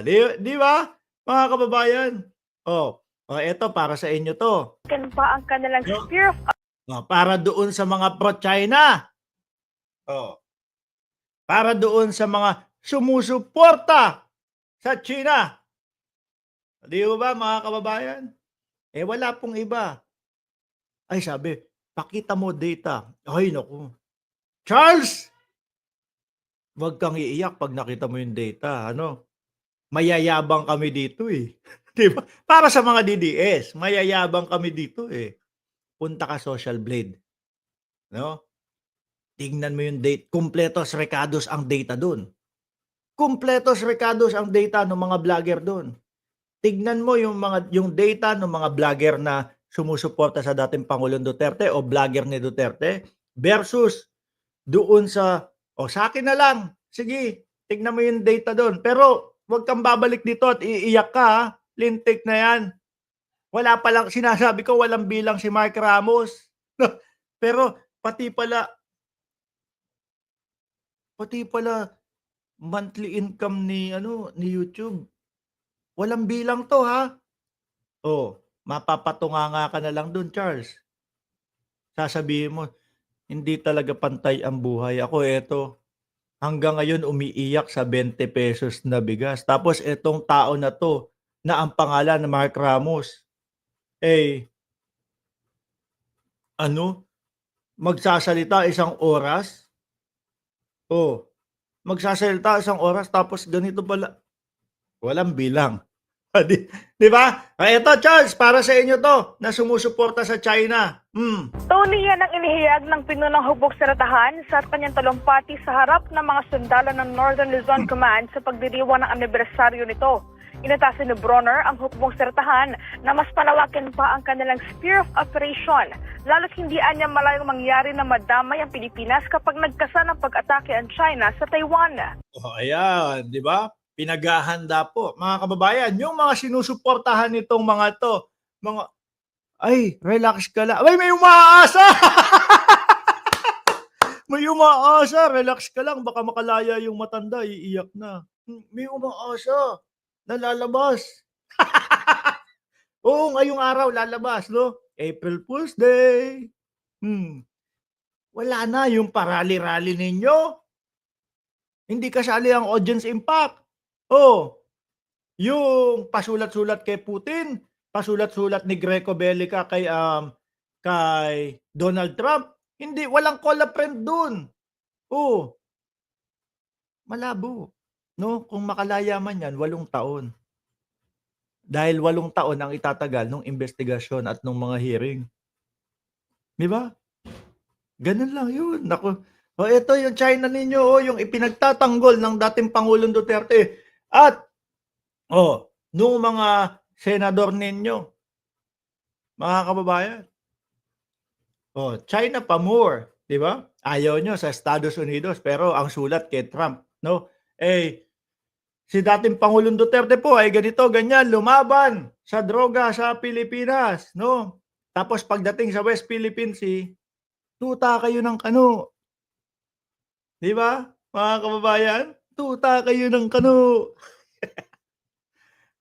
Di ba, mga kababayan? Eto para sa inyo 'to. Pa ang kanilang No? sphere of Para doon sa mga pro-China. Oh, para doon sa mga sumusuporta sa China. Di ba, mga kababayan? Wala pong iba. Ay, sabi, pakita mo data. Ay, naku. Charles, wag kang iiyak pag nakita mo yung data. Ano? Mayayabang kami dito eh. Di ba? Para sa mga DDS, mayayabang kami dito eh. Punta ka Social Blade. No? Tingnan mo yung date. Kumpletos recados ang data doon. Kumpletos recados ang data ng mga vlogger doon. Tignan mo yung data ng mga vlogger na sumusuporta sa dating Pangulong Duterte o vlogger ni Duterte versus doon sa akin na lang. Sige, tignan mo yung data doon. Pero huwag kang babalik dito at iiyak ka, ha? Lintik na yan. Wala pa lang, sinasabi ko, walang bilang si Mark Ramos. Pero pati pala monthly income ni YouTube. Walang bilang 'to, ha. Mapapatunganga ka na lang dun, Charles. Sasabihin mo, hindi talaga pantay ang buhay. Ako eto, hanggang ngayon umiiyak sa 20 pesos na bigas. Tapos etong tao na 'to, na ang pangalan na Mark Ramos, eh, magsasalita isang oras. Magsasalita isang oras tapos ganito pala. Walang bilang. Di ba? Ito, Charles, para sa inyo to, na sumusuporta sa China. Tony, yan ang inihiyag ng pinunang hubog sertahan sa kanyang talumpati sa harap ng mga sundalo ng Northern Luzon Command sa pagdiriwang ng anibersaryo nito. Inatasan ni Bronner ang hukbong sertahan na mas palawakin pa ang kanilang sphere of operation, lalo't hindi anya malayong mangyari na madamay ang Pilipinas kapag nagkasa ng pag-atake ang China sa Taiwan. Ayan, di ba? Pinaghahanda po. Mga kababayan, yung mga sinusuportahan nitong mga to, relax ka lang. May umaasa! May umaasa, relax ka lang. Baka makalaya yung matanda, iiyak na. May umaasa na lalabas. Oo, ngayong araw lalabas, no? April Fool's Day. Wala na yung parali-rally ninyo. Hindi kasali ang audience impact. Yung pasulat-sulat kay Putin, pasulat-sulat ni Greco Bellica kay Donald Trump, hindi, walang collab friend dun. Malabo. No? Kung makalaya man yan, 8 taon. Dahil 8 taon ang itatagal ng investigasyon at ng mga hearing. Di ba? Ganun lang yun. Naku. Ito yung China ninyo, yung ipinagtatanggol ng dating Pangulong Duterte. At, nung mga senador ninyo, mga kababayan. China pa more, di ba? Ayaw nyo sa Estados Unidos, pero ang sulat kay Trump, no? Si dating Pangulong Duterte po ay ganito, ganyan, lumaban sa droga sa Pilipinas, no? Tapos pagdating sa West Philippine Sea, tuta kayo ng kano. Di ba, mga kababayan? Tuta kayo ng kano.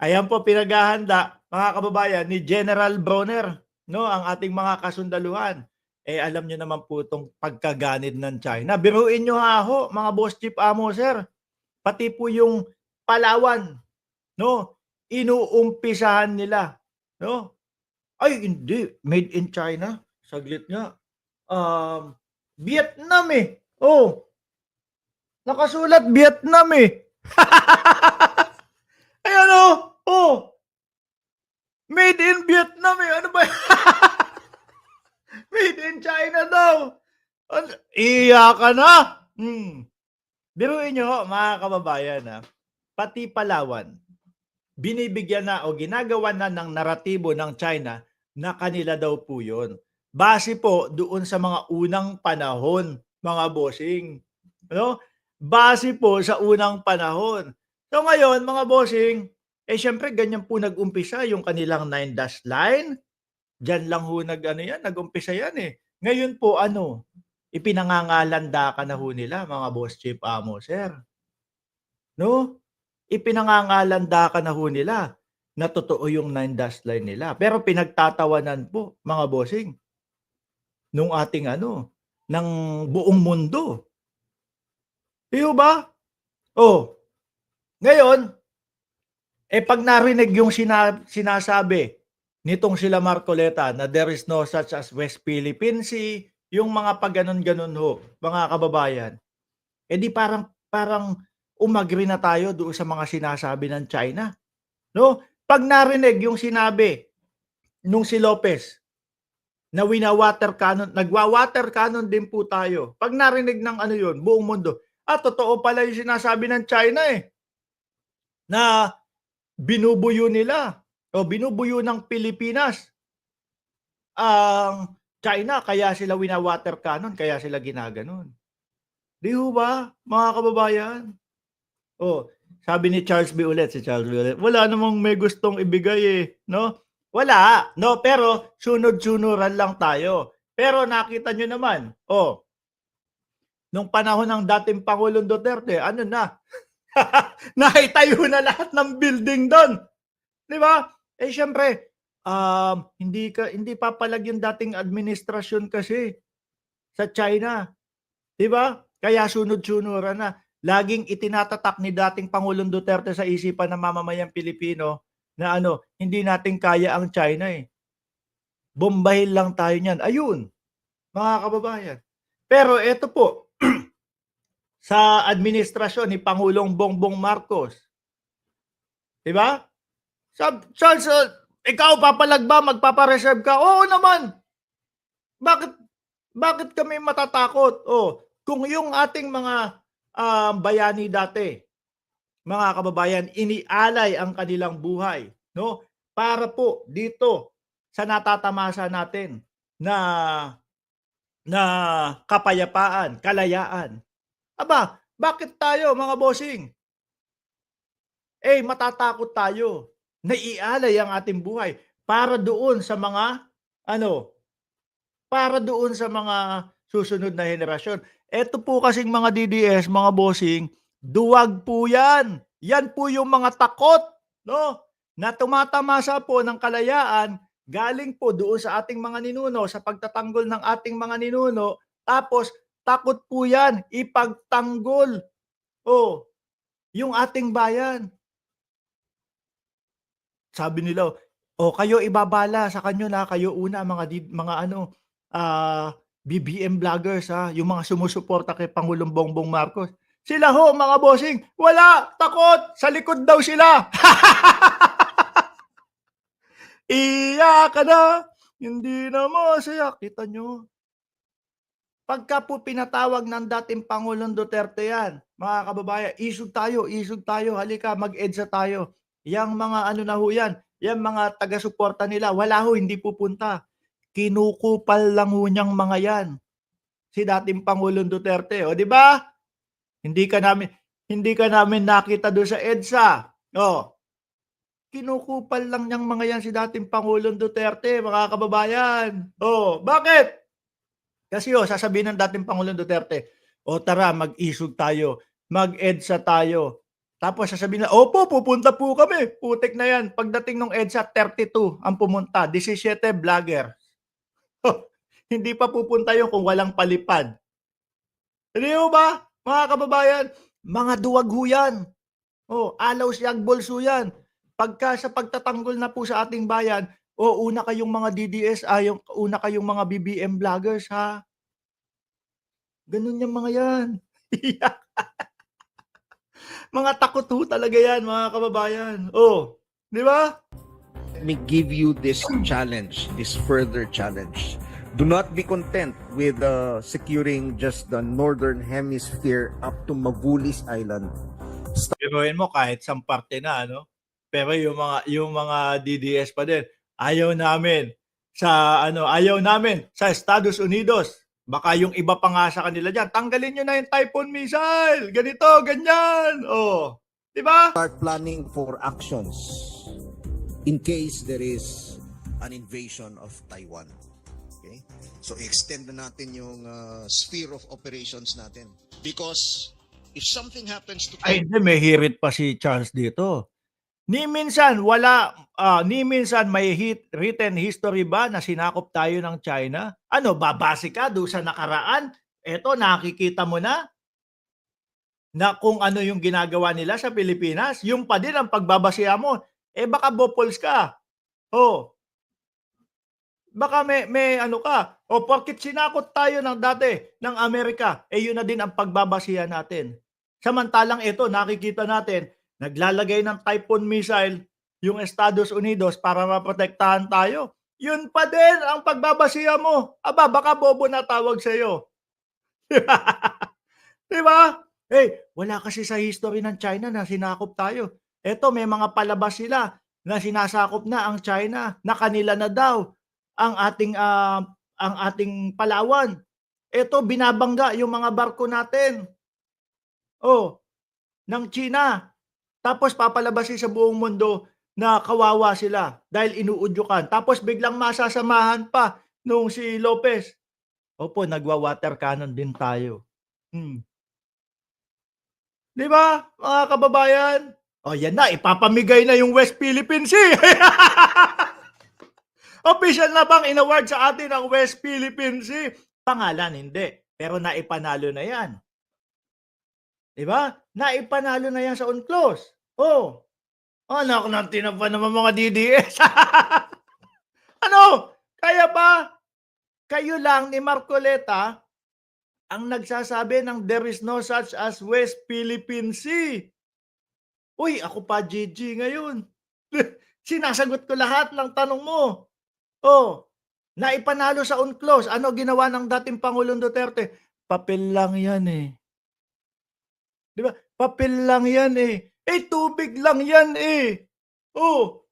Ayan po pinaghahanda, mga kababayan, ni General Bronner, no? Ang ating mga kasundaluhan. Alam nyo naman po itong pagkaganid ng China. Biruin nyo ho, mga boss chief amo, sir. Pati po yung Palawan, no? Inuumpisahan nila, no? Ay, hindi. Made in China. Saglit nga. Vietnam eh. Nakasulat Vietnam eh. Ayan Made in Vietnam eh. Ano ba? Made in China daw. Iya ka na. Biruin nyo, mga kababayan, pati Palawan, binibigyan na o ginagawa na ng naratibo ng China na kanila daw po yun. Base po doon sa mga unang panahon, mga bossing. No? Base po sa unang panahon. So ngayon, mga bossing, syempre ganyan po nag-umpisa yung kanilang 9-dash line. Diyan lang ho nag-umpisa yan eh. Ngayon po ipinangangalanda ka na ho nila, mga boss chief amo, sir. No? ipinangangalanda ka na ho nila na totoo yung 9 dash line nila. Pero pinagtatawanan po, mga bossing, nung ating ng buong mundo. Di ba? Oh, ngayon, pag narinig yung sinasabi nitong sila Marcoleta na there is no such as West Philippine Sea, yung mga pagganon-ganon ho, mga kababayan, di parang umagri na tayo doon sa mga sinasabi ng China. No? Pag narinig yung sinabi nung si Lopez na wina-water cannon, nagwa-water cannon din po tayo. Pag narinig ng yun, buong mundo, totoo pala yung sinasabi ng China na binubuyo nila o binubuyo ng Pilipinas ang China, kaya sila wina-water cannon, kaya sila ginaganon. Di ho ba, mga kababayan? Sabi ni Charles B. ulit, wala namang may gustong ibigay no? Wala, no? Pero sunod-sunuran lang tayo. Pero nakita nyo naman, nung panahon ng dating Pangulong Duterte, naitayo na lahat ng building doon. Di ba? Syempre, hindi papalag yung dating administrasyon kasi sa China. Di ba? Kaya sunod-sunuran na. Laging itinatatak ni dating Pangulong Duterte sa isipan ng mamamayang Pilipino na hindi natin kaya ang China Bombahin lang tayo niyan. Ayun, mga kababayan. Pero ito po, sa administrasyon ni Pangulong Bongbong Marcos, di ba? Charles, ikaw papalag ba? Magpapareserve ka? Oo naman. Bakit kami matatakot? Kung yung ating mga bayani dati, mga kababayan, inialay ang kanilang buhay, no? Para po dito sa natatamasa natin na kapayapaan, kalayaan. Bakit tayo, mga bossing? Matatakot tayo na ialay ang ating buhay para doon sa mga para doon sa mga susunod na henerasyon. Ito po kasing mga DDS, mga bossing, duwag po yan. Yan po yung mga takot, no? Na tumatamasa po ng kalayaan, galing po doon sa ating mga ninuno, sa pagtatanggol ng ating mga ninuno, tapos takot po yan, ipagtanggol. Yung ating bayan. Sabi nila, kayo ibabala sa kanyo na kayo una, BBM vloggers yung mga sumusuporta kay Pangulong Bongbong Marcos. Sila ho, mga bossing, wala, takot, sa likod daw sila. Iyak ka na, hindi na masaya. Kita nyo? Pagka po pinatawag ng dating Pangulong Duterte yan, mga kababayan, isog tayo, halika, mag-EDSA tayo. Yang mga na ho yan, yung mga taga-suporta nila, wala ho, hindi pupunta. Kinukupal lang ho niyang mga yan. Si dating Pangulong Duterte, di ba? Hindi ka namin nakita doon sa EDSA. Kinukupal lang niyang mga yan si dating Pangulong Duterte, mga kababayan. Bakit? Kasi sasabihin ng dating Pangulong Duterte, tara, mag-isog tayo, mag-EDSA tayo. Tapos sasabihin na, opo, pupunta po kami. Putik na yan. Pagdating ng EDSA, 32 ang pumunta, 17 vlogger. Hindi pa pupunta yun kung walang palipad. Hindi mo ba, mga kababayan? Mga duwag ho yan. Alaw siyag bolso yan. Pagka sa pagtatanggol na po sa ating bayan, una kayong mga DDS, una kayong mga BBM vloggers, ha? Ganun yung mga yan. Mga takot ho talaga yan, mga kababayan. Di ba? Let me give you this challenge, this further challenge. Do not be content with securing just the northern hemisphere up to Magulis Island. Biruin mo kahit sa parte na, Pero yung mga DDS pa din, ayaw namin sa Estados Unidos. Baka yung iba pa nga sa kanila diyan, tanggalin niyo na yung Typhoon missile. Ganito, ganyan. Di ba? Start planning for actions in case there is an invasion of Taiwan. Okay? So extend na natin yung sphere of operations natin because If something happens to Ay, hindi, may hirit pa si Charles dito. Ni minsan may written history ba na sinakop tayo ng China? Ano, babase ka doon sa nakaraan? Eto, nakikita mo na kung ano yung ginagawa nila sa Pilipinas. Yung pa din ang pagbabasehan mo. Eh baka bopols ka. Oh, baka may ano ka. O porkit sinakot tayo ng dati ng Amerika, eh yun na din ang pagbabasihan natin. Samantalang ito, nakikita natin, naglalagay ng Typhoon missile yung Estados Unidos para maprotektahan tayo. Yun pa din ang pagbabasihan mo. Aba, baka bobo na tawag sa'yo. Di ba? Eh, wala kasi sa history ng China na sinakop tayo. Eto, may mga palabas sila na sinasakop na ang China, na kanila na daw ang ating Palawan. Eto, binabangga yung mga barko natin. Oh, ng China. Tapos papalabasin sa buong mundo na kawawa sila dahil inuudyukan. Tapos biglang masasamahan pa nung si Lopez. Opo, nagwa-water cannon din tayo. Di ba, mga kababayan? O yan na, ipapamigay na yung West Philippine Sea. Official na bang inaward sa atin ang West Philippine Sea? Pangalan, hindi. Pero naipanalo na yan. Diba? Naipanalo na yan sa UNCLOS. Oh. Anak ng tinapa naman mga DDS. Ano? Kaya ba? Kayo lang ni Marcoleta ang nagsasabi ng there is no such as West Philippine Sea. Uy, ako pa GG ngayon. Sinasagot ko lahat ng tanong mo. Oh, naipanalo sa UNCLOS. Ano ginawa ng dating Pangulong Duterte? Papel lang yan eh. Di ba? Papel lang yan eh. Eh, tubig lang yan eh. Oh,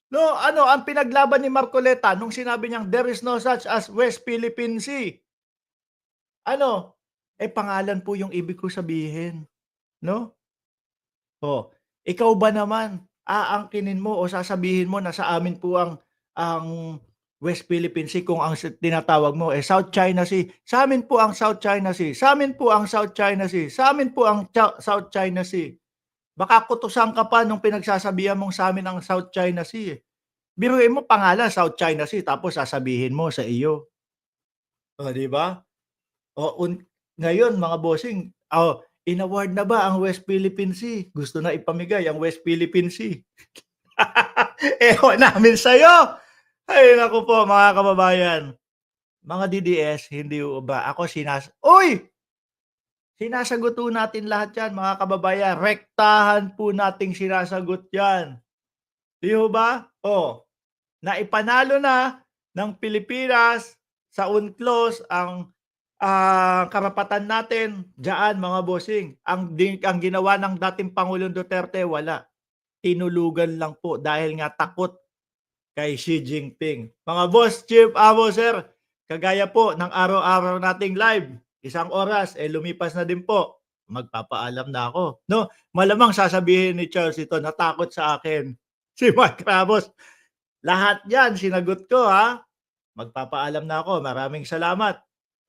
no, ano, ang pinaglaban ni Marcoleta nung sinabi niyang there is no such as West Philippine Sea. Ano? Eh, pangalan po yung ibig ko sabihin. No? Oh, ikaw ba naman, aangkinin mo o sasabihin mo na sa amin po ang West Philippine Sea kung ang tinatawag mo eh South China Sea. Sa amin po ang South China Sea. Sa amin po ang South China Sea. Sa amin po ang South China Sea. Baka kutusan ka pa nung pinagsasabihan mong sa amin ang South China Sea. Biruin mo pangalan South China Sea tapos sasabihin mo sa iyo. O, di ba? O, ngayon mga bossing, inaward na ba ang West Philippine Sea? Gusto na ipamigay ang West Philippine Sea. Ewan namin sa'yo. Ay, naku po mga kababayan. Mga DDS, hindi ba? Ako sinasagot po natin lahat yan mga kababayan. Rektahan po nating sinasagot yan. Di ba? O, naipanalo na ng Pilipinas sa UNCLOS ang karapatan natin diyan mga bossing. Ang ginawa ng dating Pangulong Duterte, wala. Tinulugan lang po dahil nga takot kay Xi Jinping. Mga boss, chief, amo, sir, kagaya po ng araw-araw nating live, 1 oras, lumipas na din po. Magpapaalam na ako. No? Malamang sasabihin ni Charles ito, natakot sa akin. Si Mike Ramos. Lahat yan, sinagot ko ha. Magpapaalam na ako. Maraming salamat.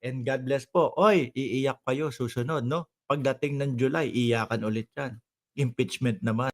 And God bless po. Oy, iiyak kayo susunod, no? Pagdating ng July, iyakan ulit yan. Impeachment naman.